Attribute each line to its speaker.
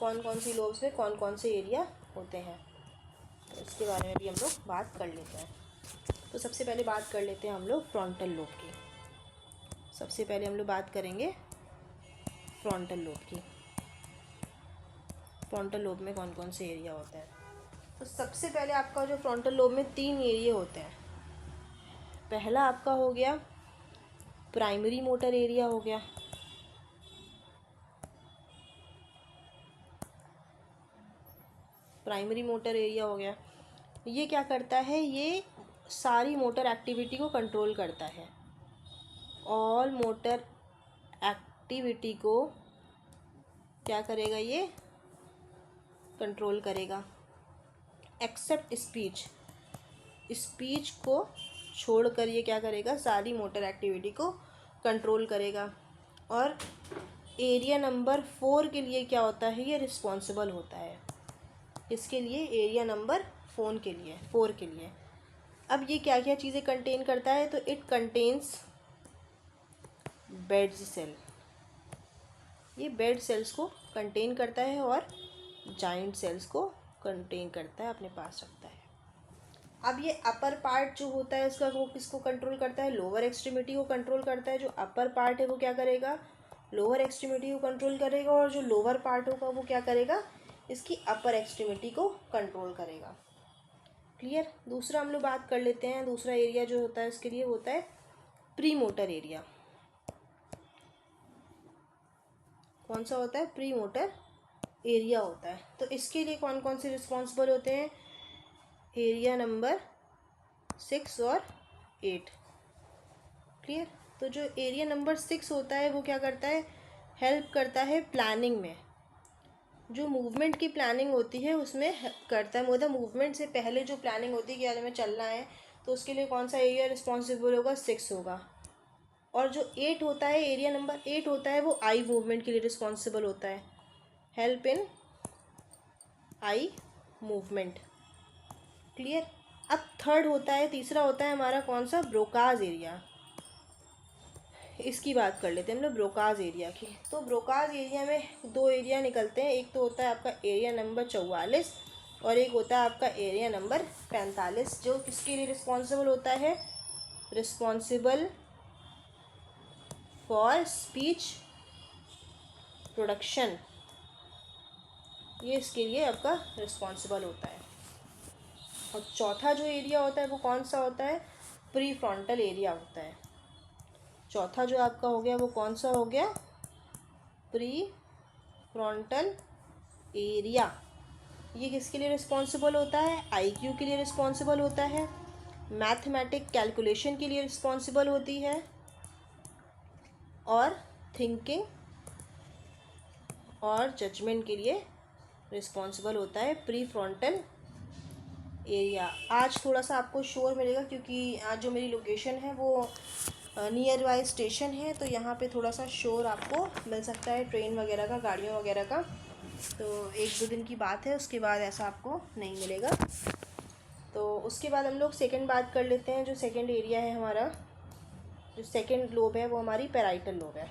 Speaker 1: कौन कौन सी लोब्स में कौन कौन से एरिया होते हैं, तो इसके बारे में भी हम लोग बात कर लेते हैं। तो सबसे पहले बात कर लेते हैं हम लोग फ्रंटल लोब की। सबसे पहले हम लोग बात करेंगे फ्रंटल लोब की। फ्रंटल लोब में कौन कौन से एरिया होते हैं। तो सबसे पहले आपका जो फ्रंटल लोब में 3 एरिया होते हैं। पहला आपका हो गया प्राइमरी मोटर एरिया हो गया, प्राइमरी मोटर एरिया हो गया। ये क्या करता है, ये सारी मोटर एक्टिविटी को कंट्रोल करता है। ऑल मोटर एक्टिविटी को क्या करेगा, ये कंट्रोल करेगा, एक्सेप्ट स्पीच। स्पीच को छोड़कर ये क्या करेगा, सारी मोटर एक्टिविटी को कंट्रोल करेगा। और एरिया नंबर 4 के लिए क्या होता है, ये रिस्पॉन्सिबल होता है। इसके लिए एरिया नंबर 4 के लिए। अब ये क्या क्या चीज़ें कंटेन करता है, तो इट कंटेन्स बेड सेल। ये बेड सेल्स को कंटेन करता है और जॉइंट सेल्स को कंटेन करता है, अपने पास रखता है। अब ये अपर पार्ट जो होता है इसका, वो किसको कंट्रोल करता है, लोअर एक्सट्रीमिटी को कंट्रोल करता है। जो अपर पार्ट है वो क्या करेगा, लोअर एक्सट्रीमिटी को कंट्रोल करेगा, और जो लोअर पार्ट होगा वो क्या करेगा, इसकी अपर एक्सट्रीमिटी को कंट्रोल करेगा। क्लियर। दूसरा हम लोग बात कर लेते हैं, दूसरा एरिया जो होता है इसके लिए होता है प्री मोटर एरिया। कौन सा होता है, प्री मोटर एरिया होता है। तो इसके लिए कौन कौन से रिस्पॉन्सिबल होते हैं, एरिया नंबर 6 और 8। क्लियर। तो जो एरिया नंबर 6 होता है वो क्या करता है, हेल्प करता है प्लानिंग में। जो मूवमेंट की प्लानिंग होती है उसमें करता है, मतलब मूवमेंट से पहले जो प्लानिंग होती है कि यार हमें चलना है, तो उसके लिए कौन सा एरिया रिस्पॉन्सिबल होगा, 6 होगा। और जो 8 होता है, एरिया नंबर 8 होता है, वो आई मूवमेंट के लिए रिस्पॉन्सिबल होता है, help in eye movement. Clear. अब थर्ड होता है, तीसरा होता है हमारा कौन सा, ब्रोकाज एरिया। इसकी बात कर लेते हैं हम लोग ब्रोकाज एरिया की। तो ब्रोकाज एरिया में 2 एरिया निकलते हैं। एक तो होता है आपका एरिया नंबर 44 और एक होता है आपका एरिया नंबर 45। जो किसके लिए रिस्पॉन्सिबल होता है, रिस्पॉन्सिबल फॉर स्पीच प्रोडक्शन। ये इसके लिए आपका रिस्पॉन्सिबल होता है। और चौथा जो एरिया होता है वो कौन सा होता है, प्री फ्रंटल एरिया होता है। चौथा जो आपका हो गया वो कौन सा हो गया, प्री फ्रंटल एरिया। ये किसके लिए रिस्पॉन्सिबल होता है, आईक्यू के लिए रिस्पॉन्सिबल होता है, मैथमेटिक कैलकुलेशन के लिए रिस्पॉन्सिबल होती है, और थिंकिंग और जजमेंट के लिए रिस्पॉन्सिबल होता है प्री फ्रंटल एरिया। आज थोड़ा सा आपको शोर मिलेगा क्योंकि आज जो मेरी लोकेशन है वो नियर बाय स्टेशन है, तो यहाँ पे थोड़ा सा शोर आपको मिल सकता है, ट्रेन वगैरह का, गाड़ियों वगैरह का। तो 1-2 दिन की बात है, उसके बाद ऐसा आपको नहीं मिलेगा। तो उसके बाद हम लोग सेकंड बात कर लेते हैं। जो सेकंड एरिया है हमारा, जो सेकंड लोब है वो हमारी पैराइटल लोब है।